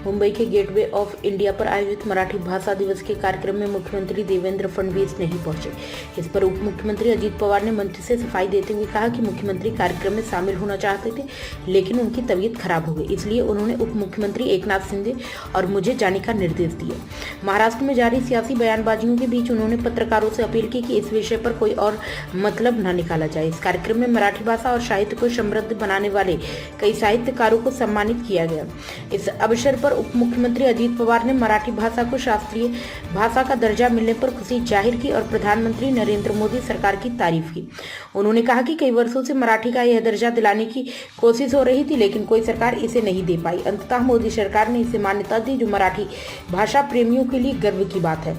मुंबई के gateway of India पर आयोजित मराठी भाषा दिवस के कार्यक्रम में मुख्यमंत्री देवेंद्र फडणवीस नहीं पहुंचे। इस पर उप मुख्यमंत्री अजीत पवार ने मंच से सफाई देते हुए कहा कि मुख्यमंत्री कार्यक्रम में शामिल होना चाहते थे, लेकिन उनकी तबीयत खराब हो गई, इसलिए उन्होंने उप मुख्यमंत्री एकनाथ शिंदे और मुझे जाने का निर्देश दिया। महाराष्ट्र में जारी सियासी बयानबाजियों के बीच उन्होंने पत्रकारों से अपील की कि इस विषय पर कोई और मतलब न निकाला जाए। इस कार्यक्रम में मराठी भाषा और साहित्य को समृद्ध बनाने वाले कई साहित्यकारों को सम्मानित किया गया। इस अवसर पर उप मुख्यमंत्री अजीत पवार ने मराठी भाषा को शास्त्रीय भाषा का दर्जा मिलने पर खुशी जाहिर की और प्रधानमंत्री नरेंद्र मोदी सरकार की तारीफ की। उन्होंने कहा कि कई वर्षों से मराठी का यह दर्जा दिलाने की कोशिश हो रही थी, लेकिन कोई सरकार इसे नहीं दे पाई। अंततः मोदी सरकार ने इसे मान्यता दी, जो मराठी भाषा प्रेमियों के लिए गर्व की बात है।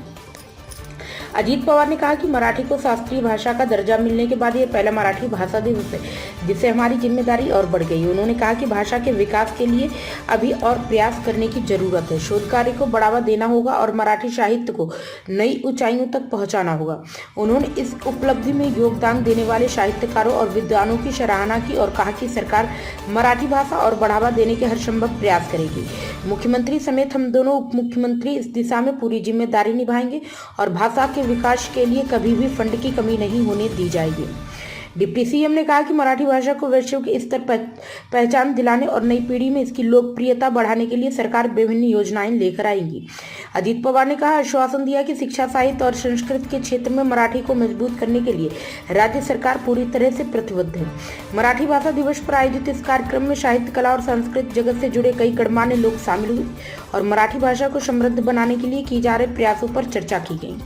अजीत पवार ने कहा कि मराठी को शास्त्रीय भाषा का दर्जा मिलने के बाद यह पहला मराठी भाषा दिवस है, जिससे हमारी जिम्मेदारी और बढ़ गई। उन्होंने कहा कि भाषा के विकास के लिए अभी और प्रयास करने की जरूरत है। शोध कार्य को बढ़ावा देना होगा और मराठी साहित्य को नई ऊंचाइयों तक पहुंचाना होगा। उन्होंने इस उपलब्धि में योगदान देने वाले साहित्यकारों और विद्वानों की सराहना की और कहा कि सरकार मराठी भाषा और बढ़ावा देने के हर संभव प्रयास करेगी। मुख्यमंत्री समेत हम दोनों उप मुख्यमंत्री इस दिशा में पूरी जिम्मेदारी निभाएंगे और भाषा के विकास के लिए कभी भी फंड की कमी नहीं होने दी जाएगी। डिप्टी सीएम ने कहा कि मराठी भाषा को वैश्विक स्तर पर पहचान दिलाने और नई पीढ़ी में इसकी लोकप्रियता बढ़ाने के लिए सरकार विभिन्न योजनाएं लेकर आएगी। अजीत पवार ने कहा आश्वासन दिया कि शिक्षा, साहित्य और संस्कृत के क्षेत्र में मराठी को मजबूत करने के लिए राज्य सरकार पूरी तरह से प्रतिबद्ध है। मराठी भाषा दिवस पर आयोजित इस कार्यक्रम में साहित्य, कला और संस्कृत जगत से जुड़े कई गणमान्य लोग शामिल हुए और मराठी भाषा को समृद्ध बनाने के लिए किए जा रहे प्रयासों पर चर्चा की गई।